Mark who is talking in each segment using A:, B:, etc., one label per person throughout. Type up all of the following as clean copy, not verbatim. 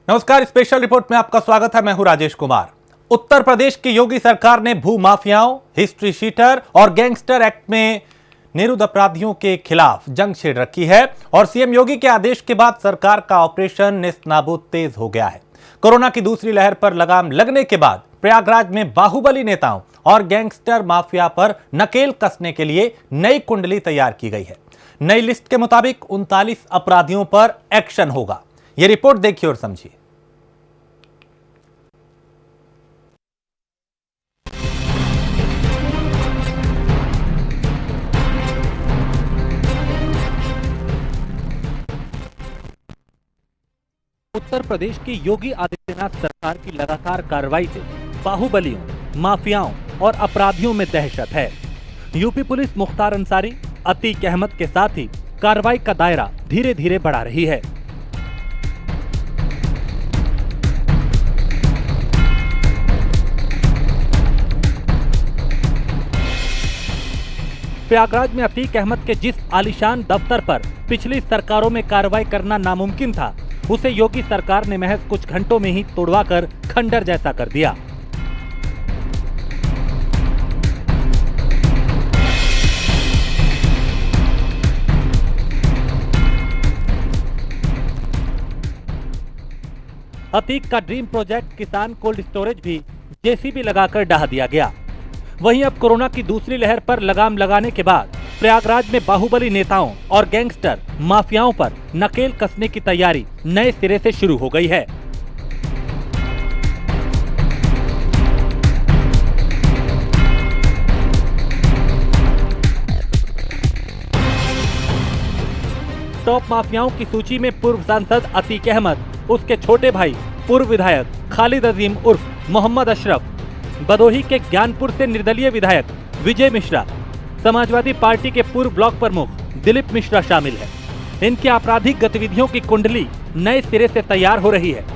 A: नमस्कार, special report में आपका स्वागत है। मैं हूं राजेश कुमार। उत्तर प्रदेश की योगी सरकार ने भू माफियाओं, हिस्ट्री शीटर और गैंगस्टर एक्ट में निरुद्ध अपराधियों के खिलाफ जंग छेड़ रखी है और सीएम योगी के आदेश के बाद सरकार का ऑपरेशन नेस्तनाबूद तेज हो गया है। कोरोना की दूसरी लहर पर लगाम लगने के बाद प्रयागराज में बाहुबली नेताओं और गैंगस्टर माफिया पर नकेल कसने के लिए नई कुंडली तैयार की गई है। नई लिस्ट के मुताबिक 39 अपराधियों पर एक्शन होगा। यह रिपोर्ट देखिए और समझिए। उत्तर प्रदेश की योगी आदित्यनाथ सरकार की लगातार कार्रवाई से बाहुबलियों, माफियाओं और अपराधियों में दहशत है। यूपी पुलिस मुख्तार अंसारी, अतीक अहमद के साथ ही कार्रवाई का दायरा धीरे धीरे बढ़ा रही है। प्रयागराज में अतीक अहमद के जिस आलीशान दफ्तर पर पिछली सरकारों में कार्रवाई करना नामुमकिन था, उसे योगी सरकार ने महज कुछ घंटों में ही तोड़वाकर खंडर जैसा कर दिया। अतीक का ड्रीम प्रोजेक्ट किसान कोल्ड स्टोरेज भी जेसीबी लगाकर ढहा दिया गया। वहीं अब कोरोना की दूसरी लहर पर लगाम लगाने के बाद प्रयागराज में बाहुबली नेताओं और गैंगस्टर माफियाओं पर नकेल कसने की तैयारी नए सिरे से शुरू हो गई है। टॉप माफियाओं की सूची में पूर्व सांसद अतीक अहमद, उसके छोटे भाई पूर्व विधायक खालिद अजीम उर्फ मोहम्मद अशरफ, भदोही के ज्ञानपुर से निर्दलीय विधायक विजय मिश्रा, समाजवादी पार्टी के पूर्व ब्लॉक प्रमुख दिलीप मिश्रा शामिल है। इनकी आपराधिक गतिविधियों की कुंडली नए सिरे से तैयार हो रही है।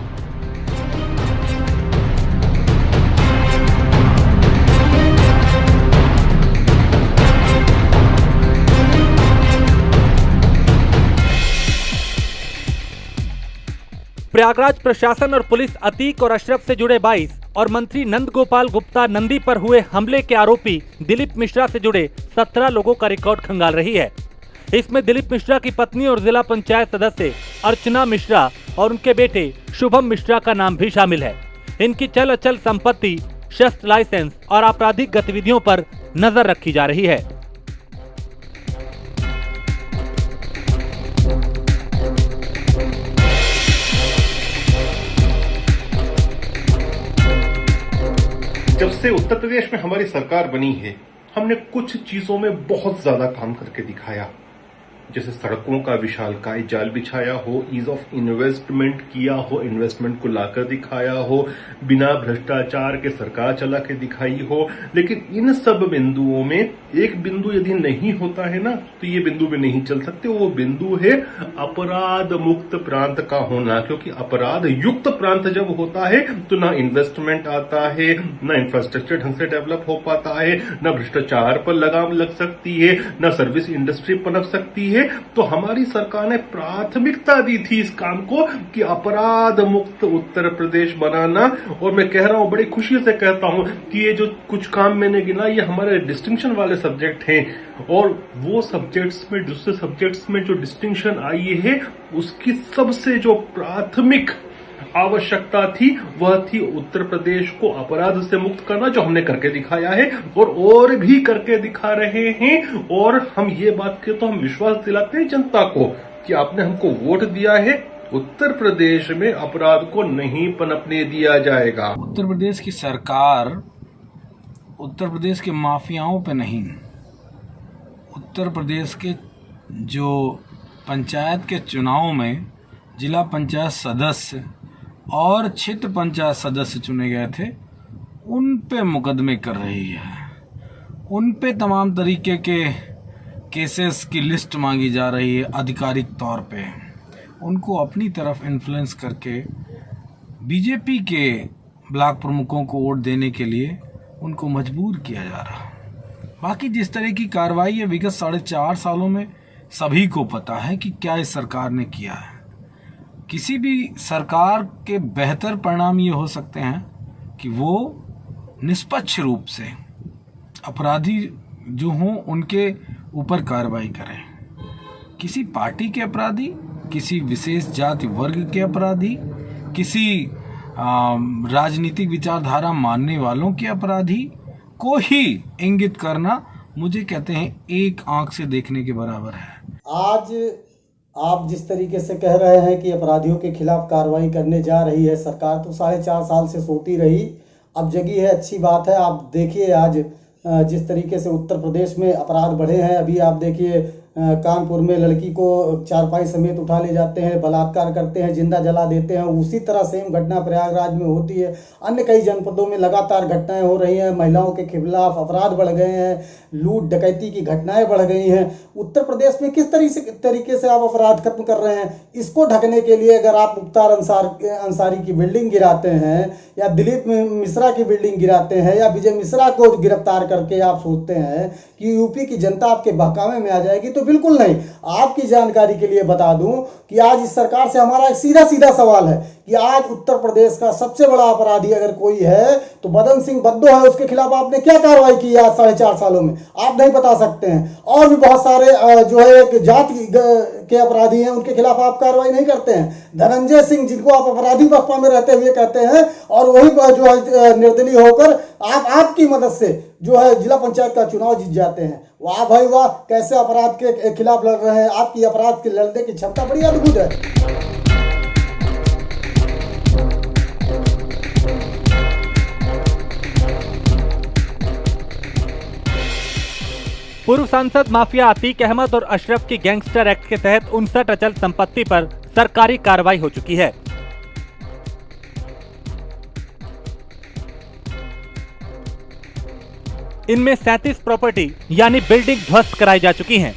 A: प्रयागराज प्रशासन और पुलिस अतीक और अशरफ से जुड़े 22 और मंत्री नंद गोपाल गुप्ता नंदी पर हुए हमले के आरोपी दिलीप मिश्रा से जुड़े 17 लोगों का रिकॉर्ड खंगाल रही है। इसमें दिलीप मिश्रा की पत्नी और जिला पंचायत सदस्य अर्चना मिश्रा और उनके बेटे शुभम मिश्रा का नाम भी शामिल है। इनकी चल अचल संपत्ति, शस्त्र लाइसेंस और आपराधिक गतिविधियों पर नजर रखी जा रही है।
B: जब से उत्तर प्रदेश में हमारी सरकार बनी है, हमने कुछ चीजों में बहुत ज्यादा काम करके दिखाया। जैसे सड़कों का विशालकाय जाल बिछाया हो, ईज ऑफ इन्वेस्टमेंट किया हो, इन्वेस्टमेंट को लाकर दिखाया हो, बिना भ्रष्टाचार के सरकार चला के दिखाई हो। लेकिन इन सब बिंदुओं में एक बिंदु यदि नहीं होता है ना, तो ये बिंदु भी नहीं चल सकते। वो बिंदु है अपराध मुक्त प्रांत का होना। क्योंकि अपराध युक्त प्रांत जब होता है तो ना इन्वेस्टमेंट आता है, ना इंफ्रास्ट्रक्चर ढंग से डेवलप हो पाता है, ना भ्रष्टाचार पर लगाम लग सकती है, ना सर्विस इंडस्ट्री पनप सकती है। तो हमारी सरकार ने प्राथमिकता दी थी इस काम को कि अपराध मुक्त उत्तर प्रदेश बनाना। और मैं कह रहा हूं, बड़ी खुशी से कहता हूं कि ये जो कुछ काम मैंने गिना, ये हमारे डिस्टिंक्शन वाले सब्जेक्ट हैं। और वो सब्जेक्ट्स में, दूसरे सब्जेक्ट्स में जो डिस्टिंक्शन आई है, उसकी सबसे जो प्राथमिक आवश्यकता थी वह थी उत्तर प्रदेश को अपराध से मुक्त करना, जो हमने करके दिखाया है और भी करके दिखा रहे हैं। और हम ये बात के तो हम विश्वास दिलाते हैं जनता को कि आपने हमको वोट दिया है, उत्तर प्रदेश में अपराध को नहीं पनपने दिया जाएगा।
C: उत्तर प्रदेश की सरकार उत्तर प्रदेश के माफियाओं पे नहीं, उत्तर प्रदेश के जो पंचायत के चुनाव में जिला पंचायत सदस्य और क्षेत्र पंचायत सदस्य चुने गए थे, उन पे मुकदमे कर रही है। उन पे तमाम तरीके के केसेस की लिस्ट मांगी जा रही है आधिकारिक तौर पे। उनको अपनी तरफ इन्फ्लुएंस करके बीजेपी के ब्लॉक प्रमुखों को वोट देने के लिए उनको मजबूर किया जा रहा। बाकी जिस तरह की कार्रवाई है विगत 4.5 सालों में सभी को पता है कि क्या इस सरकार ने किया है। किसी भी सरकार के बेहतर परिणाम ये हो सकते हैं कि वो निष्पक्ष रूप से अपराधी जो हों उनके ऊपर कार्रवाई करें। किसी पार्टी के अपराधी, किसी विशेष जाति वर्ग के अपराधी, किसी राजनीतिक विचारधारा मानने वालों के अपराधी को ही इंगित करना, मुझे कहते हैं, एक आंख से देखने के बराबर है।
D: आज आप जिस तरीके से कह रहे हैं कि अपराधियों के खिलाफ कार्रवाई करने जा रही है सरकार, तो 4.5 साल से सोती रही, अब जगी है, अच्छी बात है। आप देखिए आज जिस तरीके से उत्तर प्रदेश में अपराध बढ़े हैं, अभी आप देखिए कानपुर में लड़की को चारपाई समेत उठा ले जाते हैं, बलात्कार करते हैं, जिंदा जला देते हैं। उसी तरह सेम घटना प्रयागराज में होती है। अन्य कई जनपदों में लगातार घटनाएं हो रही हैं, महिलाओं के खिलाफ अपराध बढ़ गए हैं, लूट डकैती की घटनाएं बढ़ गई हैं। उत्तर प्रदेश में किस तरीके से आप अपराध खत्म कर रहे हैं, इसको ढकने के लिए अगर आप मुख्तार अंसारी की बिल्डिंग गिराते हैं या दिलीप मिश्रा की बिल्डिंग गिराते हैं या विजय मिश्रा को गिरफ्तार करके आप सोचते हैं कि यूपी की जनता आपके बहकावे में आ जाएगी, तो बिल्कुल नहीं। आपकी जानकारी के लिए बता दूं कि आज इस सरकार से हमारा एक सीधा सवाल है कि आज उत्तर प्रदेश का सबसे बड़ा अपराधी अगर कोई है तो बदन सिंह बद्दो है। उसके खिलाफ आपने क्या कार्रवाई की आज 4.5 सालों में, आप नहीं बता सकते हैं। और भी बहुत सारे जो है एक जाति के अपराधी हैं, उनके खिलाफ आप कार्रवाई नहीं करते हैं। धनंजय सिंह, जिनको आप अपराधी बसपा में रहते हुए कहते हैं, और वही जो है निर्दलीय होकर आपकी मदद से जो है जिला पंचायत का चुनाव जीत जाते हैं। वाह भाई वाह, कैसे अपराध के खिलाफ लड़ रहे हैं। आपकी अपराध के लड़ने की क्षमता बड़ी अद्भुत है।
A: पूर्व सांसद माफिया अतीक अहमद और अशरफ की गैंगस्टर एक्ट के तहत 59 अचल संपत्ति पर सरकारी कार्रवाई हो चुकी है। इनमें 37 प्रॉपर्टी यानी बिल्डिंग ध्वस्त कराई जा चुकी हैं।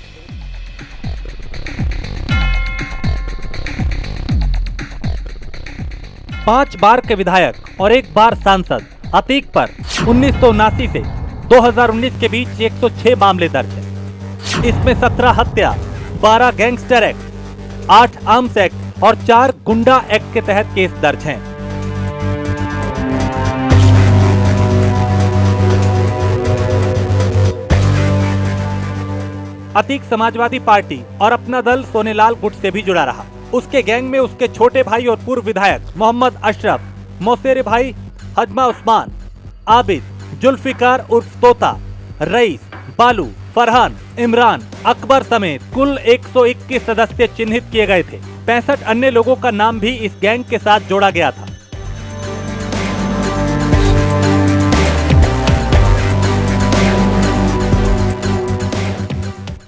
A: पांच बार के विधायक और एक बार सांसद अतीक पर 1979 से 2019 के बीच 106 मामले दर्ज हैं। इसमें 17 हत्या, 12 गैंगस्टर एक्ट, 8 आर्म्स एक्ट और 4 गुंडा एक्ट के तहत केस दर्ज हैं। अतीक समाजवादी पार्टी और अपना दल सोनेलाल गुट से भी जुड़ा रहा। उसके गैंग में उसके छोटे भाई और पूर्व विधायक मोहम्मद अशरफ, मौसेरे भाई हजमा उस्मान, आबिद, जुल्फिकार उर्फ तोता, रईस, बालू, फरहान, इमरान, अकबर समेत कुल 121 सदस्य चिन्हित किए गए थे। 65 अन्य लोगों का नाम भी इस गैंग के साथ जोड़ा गया था।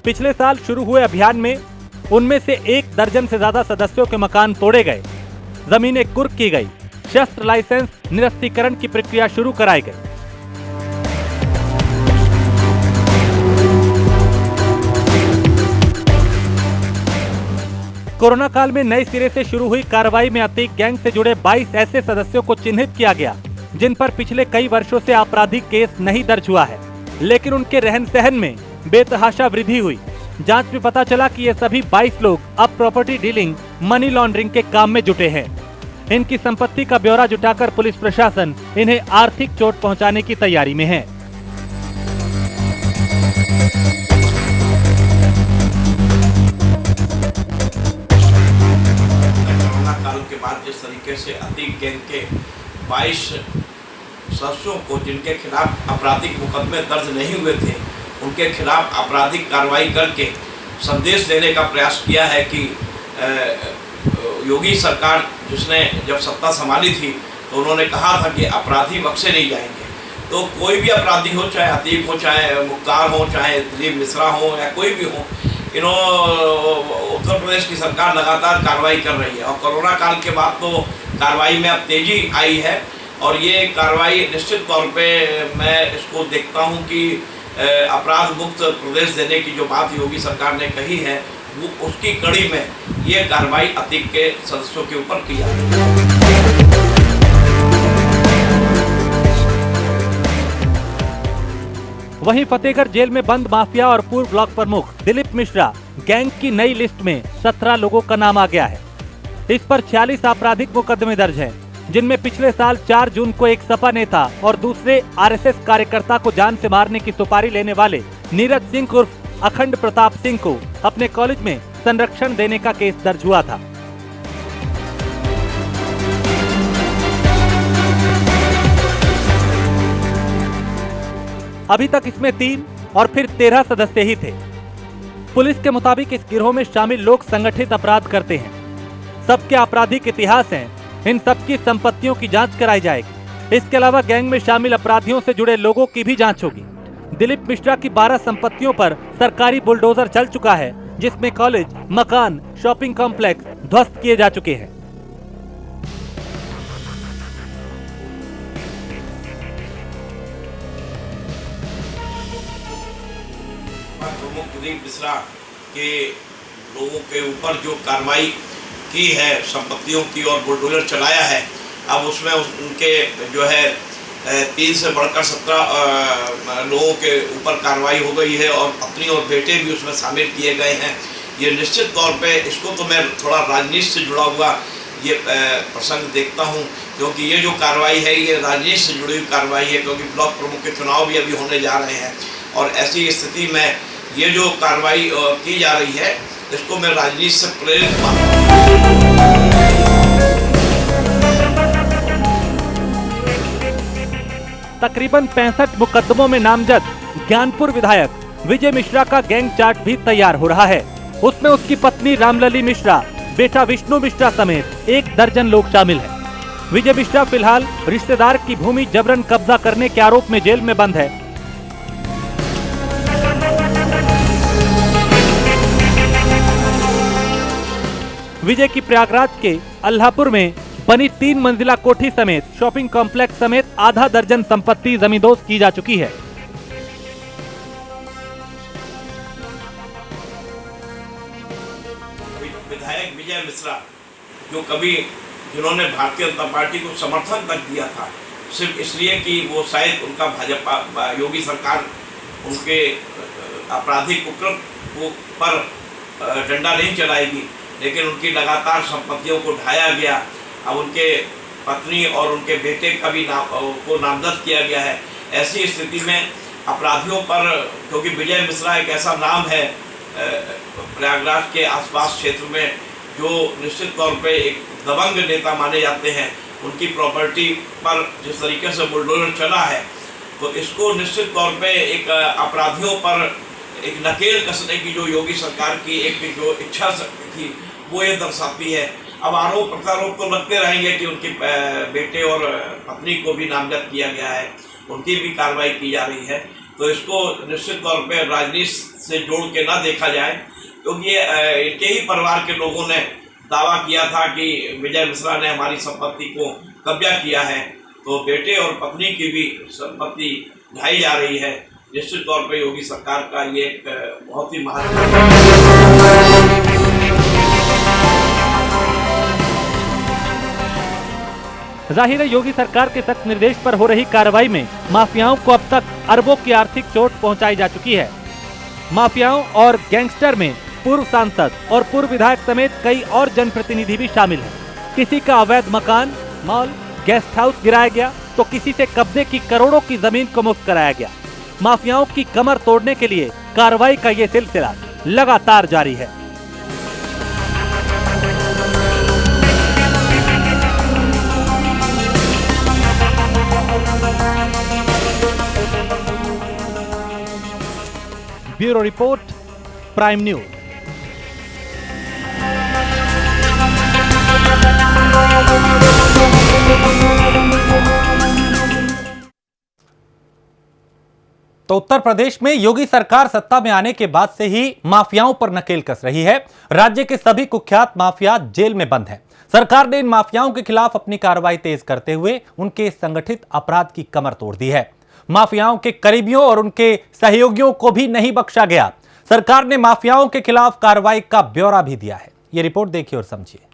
A: पिछले साल शुरू हुए अभियान में उनमें से 1 दर्जन से ज्यादा सदस्यों के मकान तोड़े गए, जमीनें कुर्क की गई, शस्त्र लाइसेंस निरस्तीकरण की प्रक्रिया शुरू कराई गई। कोरोना काल में नए सिरे से शुरू हुई कार्रवाई में अतीक गैंग से जुड़े 22 ऐसे सदस्यों को चिन्हित किया गया जिन पर पिछले कई वर्षों से आपराधिक केस नहीं दर्ज हुआ है, लेकिन उनके रहन सहन में बेतहाशा वृद्धि हुई। जांच में पता चला कि ये सभी 22 लोग अब प्रॉपर्टी डीलिंग, मनी लॉन्ड्रिंग के काम में जुटे हैं। इनकी संपत्ति का ब्यौरा जुटाकर पुलिस प्रशासन इन्हें आर्थिक चोट पहुंचाने की तैयारी में है।
E: कोरोना काल के बाद जिस तरीके से अतीक गैंग के 22 सदस्यों को, जिनके खिलाफ आपराधिक मुकदमे दर्ज नहीं हुए थे, उनके खिलाफ आपराधिक कार्रवाई करके संदेश देने का प्रयास किया है कि योगी सरकार जिसने जब सत्ता संभाली थी तो उन्होंने कहा था कि अपराधी बख्शे नहीं जाएंगे। तो कोई भी अपराधी हो, चाहे अतीक हो, चाहे मुख्तार हो, चाहे दिलीप मिश्रा हो या कोई भी हो, उत्तर प्रदेश की सरकार लगातार कार्रवाई कर रही है। और कोरोना काल के बाद तो कार्रवाई में अब तेजी आई है और ये कार्रवाई निश्चित तौर पे मैं इसको देखता हूँ कि अपराध मुक्त प्रदेश देने की जो बात योगी सरकार ने कही है, वो उसकी कड़ी में ये कार्रवाई अतीक के सदस्यों के ऊपर की जा रही है।
A: वहीं फतेहगढ़ जेल में बंद माफिया और पूर्व ब्लॉक प्रमुख दिलीप मिश्रा गैंग की नई लिस्ट में 17 लोगों का नाम आ गया है। इस पर 46 आपराधिक मुकदमे दर्ज हैं, जिनमें पिछले साल 4 जून को एक सपा नेता और दूसरे आरएसएस कार्यकर्ता को जान से मारने की सुपारी लेने वाले नीरज सिंह उर्फ अखंड प्रताप सिंह को अपने कॉलेज में संरक्षण देने का केस दर्ज हुआ था। अभी तक इसमें 3 और फिर 13 सदस्य ही थे। पुलिस के मुताबिक इस गिरोह में शामिल लोग संगठित अपराध करते हैं। सबके आपराधिक इतिहास हैं। इन सबकी संपत्तियों की जांच कराई जाएगी। इसके अलावा गैंग में शामिल अपराधियों से जुड़े लोगों की भी जांच होगी। दिलीप मिश्रा की 12 संपत्तियों पर सरकारी बुलडोजर चल चुका है, जिसमें कॉलेज, मकान, शॉपिंग कॉम्प्लेक्स ध्वस्त किए जा चुके हैं।
E: प्रमुख दिलीप मिश्रा के लोगों के ऊपर जो कार्रवाई की है संपत्तियों की और बुलडोजर चलाया है, अब उसमें उनके जो है 3 से बढ़कर 17 लोगों के ऊपर कार्रवाई हो गई है और पत्नी और बेटे भी उसमें शामिल किए गए हैं। ये निश्चित तौर पे इसको तो मैं थोड़ा राजनीति से जुड़ा हुआ ये प्रसंग देखता हूँ, क्योंकि ये जो कार्रवाई है ये राजनीति से जुड़ी हुई कार्रवाई है, क्योंकि ब्लॉक प्रमुख के चुनाव भी अभी होने जा रहे हैं और ऐसी स्थिति में ये जो कार्रवाई की जा रही है इसको मैं राजनीति से प्रेरित मानता हूं।
A: तकरीबन 65 मुकदमों में नामजद ज्ञानपुर विधायक विजय मिश्रा का गैंग चार्ट भी तैयार हो रहा है। उसमें उसकी पत्नी रामलली मिश्रा, बेटा विष्णु मिश्रा समेत 1 दर्जन लोग शामिल हैं। विजय मिश्रा फिलहाल रिश्तेदार की भूमि जबरन कब्जा करने के आरोप में जेल में बंद है। विजय की प्रयागराज के अल्लाहपुर में बनी 3 मंजिला कोठी समेत शॉपिंग कॉम्प्लेक्स समेत आधा दर्जन संपत्ति जमींदोज की जा चुकी है।
E: विधायक विजय मिश्रा जो कभी जिन्होंने भारतीय जनता पार्टी को समर्थन तक दिया था, सिर्फ इसलिए कि वो शायद उनका भाजपा योगी सरकार उनके आपराधिक कुकृत्य पर डंडा नहीं चलाएगी, लेकिन उनकी लगातार संपत्तियों को ढाया गया। अब उनके पत्नी और उनके बेटे का भी नामजद किया गया है। ऐसी स्थिति में अपराधियों पर, क्योंकि विजय मिश्रा एक ऐसा नाम है प्रयागराज के आसपास क्षेत्र में जो निश्चित तौर पे एक दबंग नेता माने जाते हैं, उनकी प्रॉपर्टी पर जिस तरीके से बुलडोजर चला है, तो इसको निश्चित तौर पे एक अपराधियों पर एक नकेल कसने की जो योगी सरकार की एक जो इच्छा शक्ति थी वो ये दर्शाती है। अब आरोप प्रत्यारोप तो लगते रहेंगे कि उनके बेटे और पत्नी को भी नामजद किया गया है, उनकी भी कार्रवाई की जा रही है, तो इसको निश्चित तौर पे राजनीति से जोड़ के ना देखा जाए, क्योंकि इनके ही परिवार के लोगों ने दावा किया था कि विजय मिश्रा ने हमारी संपत्ति को कब्जा किया है, तो बेटे और पत्नी की भी संपत्ति ढाई जा रही है। निश्चित तौर पे योगी सरकार का ये एक बहुत ही
A: जाहिर है योगी सरकार के सख्त निर्देश पर हो रही कार्रवाई में माफियाओं को अब तक अरबों की आर्थिक चोट पहुंचाई जा चुकी है। माफियाओं और गैंगस्टर में पूर्व सांसद और पूर्व विधायक समेत कई और जनप्रतिनिधि भी शामिल हैं। किसी का अवैध मकान, मॉल, गेस्ट हाउस गिराया गया तो किसी से कब्जे की करोड़ों की जमीन को मुक्त कराया गया। माफियाओं की कमर तोड़ने के लिए कार्रवाई का ये सिलसिला लगातार जारी है। Bureau report, prime news. तो उत्तर प्रदेश में योगी सरकार सत्ता में आने के बाद से ही माफियाओं पर नकेल कस रही है। राज्य के सभी कुख्यात माफिया जेल में बंद हैं। सरकार ने इन माफियाओं के खिलाफ अपनी कार्रवाई तेज करते हुए उनके संगठित अपराध की कमर तोड़ दी है। माफियाओं के करीबियों और उनके सहयोगियों को भी नहीं बख्शा गया। सरकार ने माफियाओं के खिलाफ कार्रवाई का ब्यौरा भी दिया है। ये रिपोर्ट देखिए और समझिए।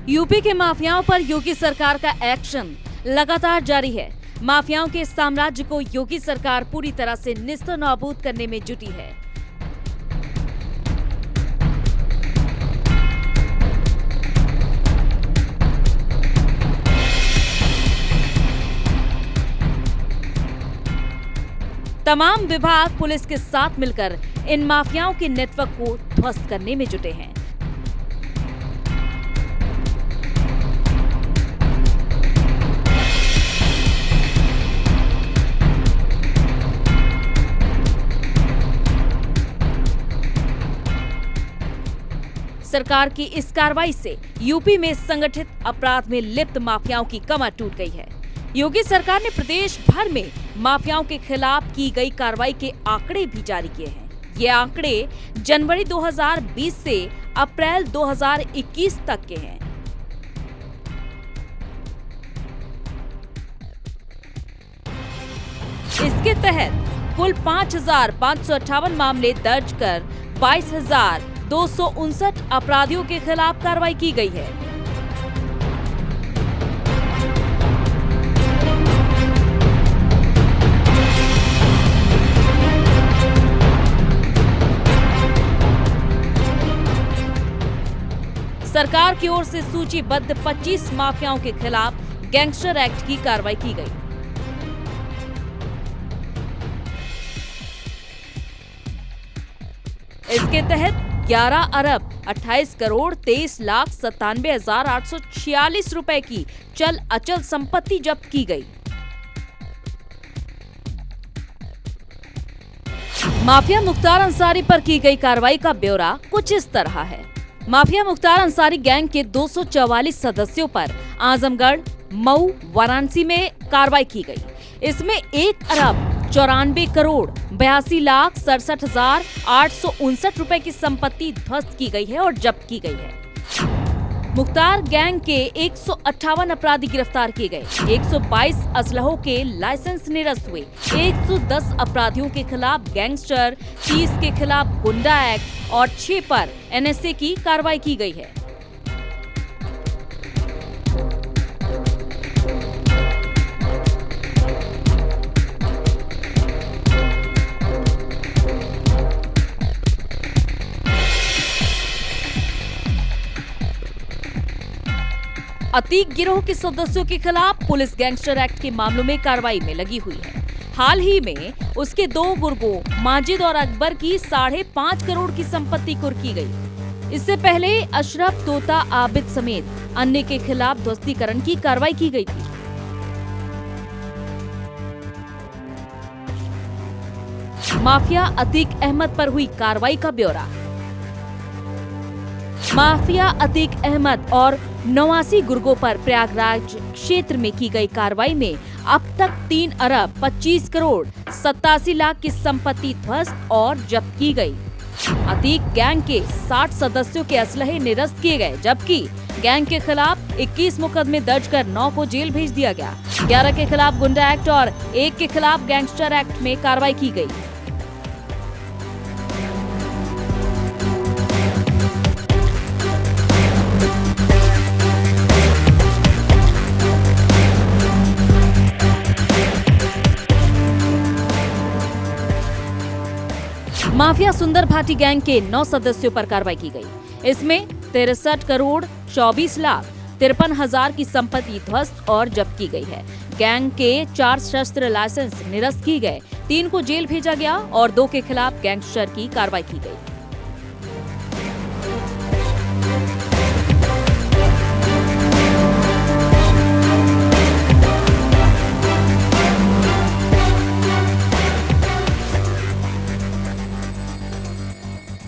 F: यूपी के माफियाओं पर योगी सरकार का एक्शन लगातार जारी है। माफियाओं के साम्राज्य को योगी सरकार पूरी तरह से निस्तर नाबूद करने में जुटी है। तमाम विभाग पुलिस के साथ मिलकर इन माफियाओं के नेटवर्क को ध्वस्त करने में जुटे हैं। सरकार की इस कार्रवाई से यूपी में संगठित अपराध में लिप्त माफियाओं की कमर टूट गई है। योगी सरकार ने प्रदेश भर में माफियाओं के खिलाफ की गई कार्रवाई के आंकड़े भी जारी किए हैं। ये आंकड़े जनवरी 2020 से अप्रैल 2021 तक के हैं। इसके तहत कुल 5,558 मामले दर्ज कर 22,259 अपराधियों के खिलाफ कार्रवाई की गई है। सरकार की ओर से सूचीबद्ध 25 माफियाओं के खिलाफ गैंगस्टर एक्ट की कार्रवाई की गई। इसके तहत 11 अरब 28 करोड़ 23,97,846 रुपए की चल अचल संपत्ति जब्त की गई। माफिया मुख्तार अंसारी पर की गई कार्रवाई का ब्यौरा कुछ इस तरह है। माफिया मुख्तार अंसारी गैंग के 244 सदस्यों पर आजमगढ़, मऊ, वाराणसी में कार्रवाई की गई। इसमें 1 अरब 94 करोड़ 82,67,859 रुपए की संपत्ति ध्वस्त की गई है और जब्त की गई है। मुख्तार गैंग के 158 अपराधी गिरफ्तार किए गए। 122 असलहों के लाइसेंस निरस्त हुए। 110 अपराधियों के खिलाफ गैंगस्टर, 30 के खिलाफ गुंडा एक्ट और 6 पर एनएसए की कार्रवाई की गई है। अतीक गिरोह के सदस्यों के खिलाफ पुलिस गैंगस्टर एक्ट के मामलों में कार्रवाई में लगी हुई है। हाल ही में उसके 2 गुर्गों माजिद और अकबर की 5.5 करोड़ की संपत्ति कुर्क की गई। इससे पहले अशरफ, तोता, आबिद समेत अन्य के खिलाफ ध्वस्तीकरण की कार्रवाई की गई थी। माफिया अतीक अहमद पर हुई कार्रवाई का ब्यौरा। माफिया अतीक अहमद और 89 गुर्गों पर प्रयागराज क्षेत्र में की गई कार्रवाई में अब तक 3 अरब 25 करोड़ 87 लाख की संपत्ति ध्वस्त और जब्त की गई। अतीक गैंग के 60 सदस्यों के असलहे निरस्त किए गए, जबकि गैंग के खिलाफ 21 मुकदमे दर्ज कर 9 को जेल भेज दिया गया। 11 के खिलाफ गुंडा एक्ट और 1 के खिलाफ गैंगस्टर एक्ट में कार्रवाई की गई। माफिया सुंदर भाटी गैंग के 9 सदस्यों पर कार्रवाई की गई। इसमें 63 करोड़ 24 लाख 53 हजार की संपत्ति ध्वस्त और जब्त की गई है। गैंग के 4 शस्त्र लाइसेंस निरस्त किए गए, 3 को जेल भेजा गया और 2 के खिलाफ गैंगस्टर की कार्रवाई की गई।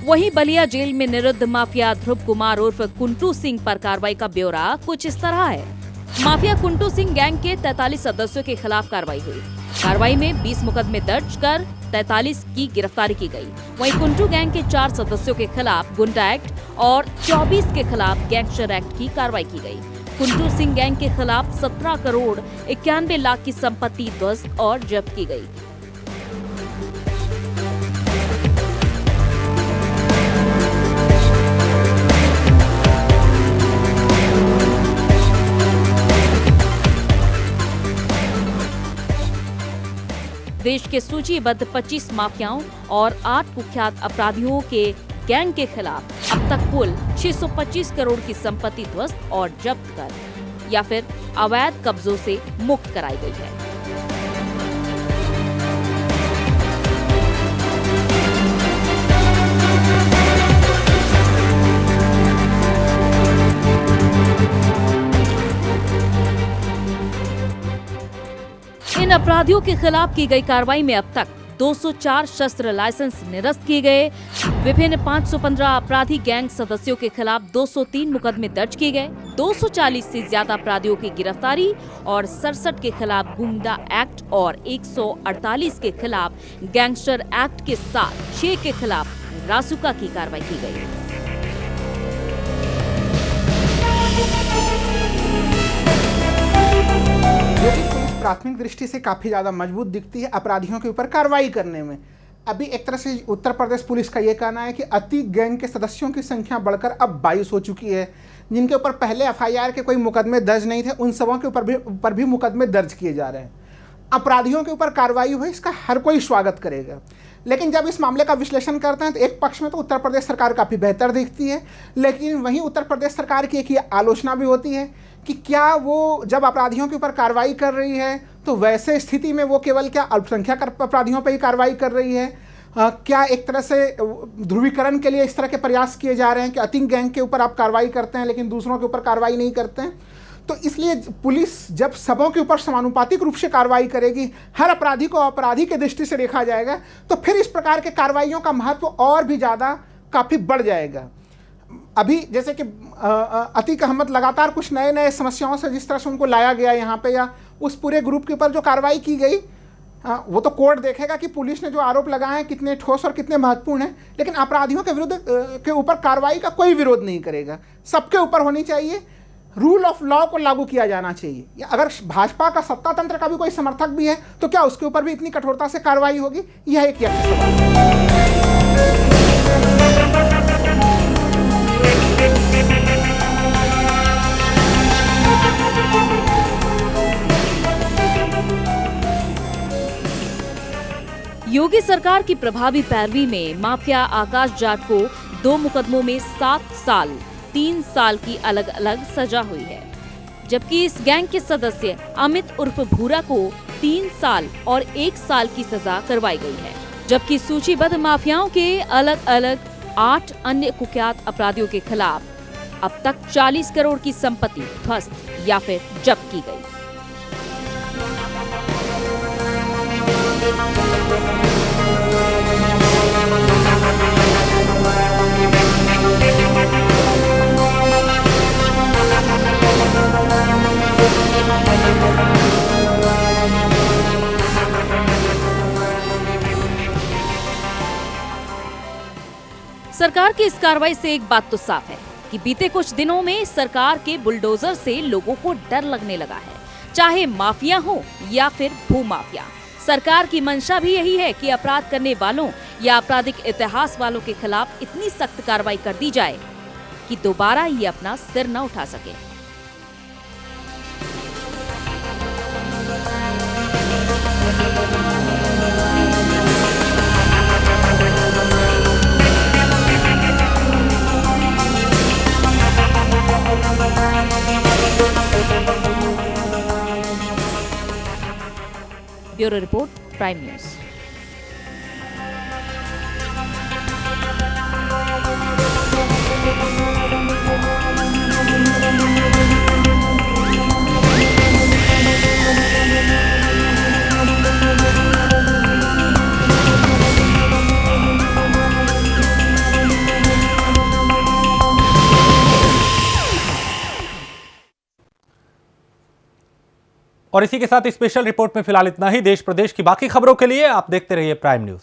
F: वहीं बलिया जेल में निरुद्ध माफिया ध्रुव कुमार उर्फ कुंटू सिंह पर कार्रवाई का ब्यौरा कुछ इस तरह है। माफिया कुंटू सिंह गैंग के 43 सदस्यों के खिलाफ कार्रवाई हुई। कार्रवाई में 20 मुकदमे दर्ज कर 43 की गिरफ्तारी की गई। वहीं कुंटू गैंग के 4 सदस्यों के खिलाफ गुंडा एक्ट और 24 के खिलाफ गैंगस्टर एक्ट की कार्रवाई की गई। कुंटू सिंह गैंग के खिलाफ 17 करोड़ 91 लाख की संपत्ति ध्वस्त और जब्त की गई। प्रदेश के सूचीबद्ध 25 माफियाओं और 8 कुख्यात अपराधियों के गैंग के खिलाफ अब तक कुल 625 करोड़ की संपत्ति ध्वस्त और जब्त कर या फिर अवैध कब्जों से मुक्त कराई गई है। इन अपराधियों के खिलाफ की गई कार्रवाई में अब तक 204 शस्त्र लाइसेंस निरस्त किए गए। विभिन्न 515 अपराधी गैंग सदस्यों के खिलाफ 203 मुकदमे दर्ज किए गए। 240 से ज्यादा अपराधियों की गिरफ्तारी और 67 के खिलाफ गुंडा एक्ट और 148 के खिलाफ गैंगस्टर एक्ट के साथ 6 के खिलाफ रासुका की कार्रवाई की गई।
G: प्राथमिक दृष्टि से काफ़ी ज़्यादा मजबूत दिखती है अपराधियों के ऊपर कार्रवाई करने में। अभी एक तरह से उत्तर प्रदेश पुलिस का ये कहना है कि अति गैंग के सदस्यों की संख्या बढ़कर अब 22 हो चुकी है। जिनके ऊपर पहले एफआईआर के कोई मुकदमे दर्ज नहीं थे, उन सबों के ऊपर भी मुकदमे दर्ज किए जा रहे हैं। अपराधियों के ऊपर कार्रवाई हुई, इसका हर कोई स्वागत करेगा। लेकिन जब इस मामले का विश्लेषण करते हैं तो एक पक्ष में तो उत्तर प्रदेश सरकार काफ़ी बेहतर दिखती है, लेकिन वहीं उत्तर प्रदेश सरकार की एक ये आलोचना भी होती है कि क्या वो जब अपराधियों के ऊपर कार्रवाई कर रही है तो वैसे स्थिति में वो केवल क्या अल्पसंख्यक अपराधियों पर ही कार्रवाई कर रही है? क्या एक तरह से ध्रुवीकरण के लिए इस तरह के प्रयास किए जा रहे हैं कि अति गैंग के ऊपर आप कार्रवाई करते हैं लेकिन दूसरों के ऊपर कार्रवाई नहीं करते हैं? तो इसलिए पुलिस जब सबों के ऊपर समानुपातिक रूप से कार्रवाई करेगी, हर अपराधी को अपराधी के दृष्टि से देखा जाएगा, तो फिर इस प्रकार के कार्रवाइयों का महत्व और भी ज़्यादा काफ़ी बढ़ जाएगा। अभी जैसे कि अतीक अहमद लगातार कुछ नए नए समस्याओं से जिस तरह से उनको लाया गया यहाँ पे, या उस पूरे ग्रुप के ऊपर जो कार्रवाई की गई, वो तो कोर्ट देखेगा कि पुलिस ने जो आरोप लगाए हैं कितने ठोस और कितने महत्वपूर्ण हैं, लेकिन अपराधियों के विरुद्ध के ऊपर कार्रवाई का कोई विरोध नहीं करेगा। सबके ऊपर होनी चाहिए, रूल ऑफ लॉ को लागू किया जाना चाहिए। या अगर भाजपा का सत्ता तंत्र का भी कोई समर्थक भी है तो क्या उसके ऊपर भी इतनी कठोरता से कार्रवाई होगी? यह एक यज्ञ सवाल है।
F: योगी सरकार की प्रभावी पैरवी में माफिया आकाश जाट को 2 मुकदमों में 7 साल 3 साल की अलग अलग सजा हुई है, जबकि इस गैंग के सदस्य अमित उर्फ भूरा को 3 साल और 1 साल की सजा करवाई गई है। जबकि सूचीबद्ध माफियाओं के अलग अलग 8 अन्य कुख्यात अपराधियों के खिलाफ अब तक 40 करोड़ की संपत्ति ध्वस्त या फिर जब्त की गई। सरकार की इस कार्रवाई से एक बात तो साफ है कि बीते कुछ दिनों में सरकार के बुलडोजर से लोगों को डर लगने लगा है, चाहे माफिया हो या फिर भूमाफिया। सरकार की मंशा भी यही है कि अपराध करने वालों या आपराधिक इतिहास वालों के खिलाफ इतनी सख्त कार्रवाई कर दी जाए कि दोबारा ये अपना सिर न उठा सके। Bureau report, prime news.
A: और इसी के साथ स्पेशल रिपोर्ट में फिलहाल इतना ही। देश प्रदेश की बाकी खबरों के लिए आप देखते रहिए प्राइम न्यूज।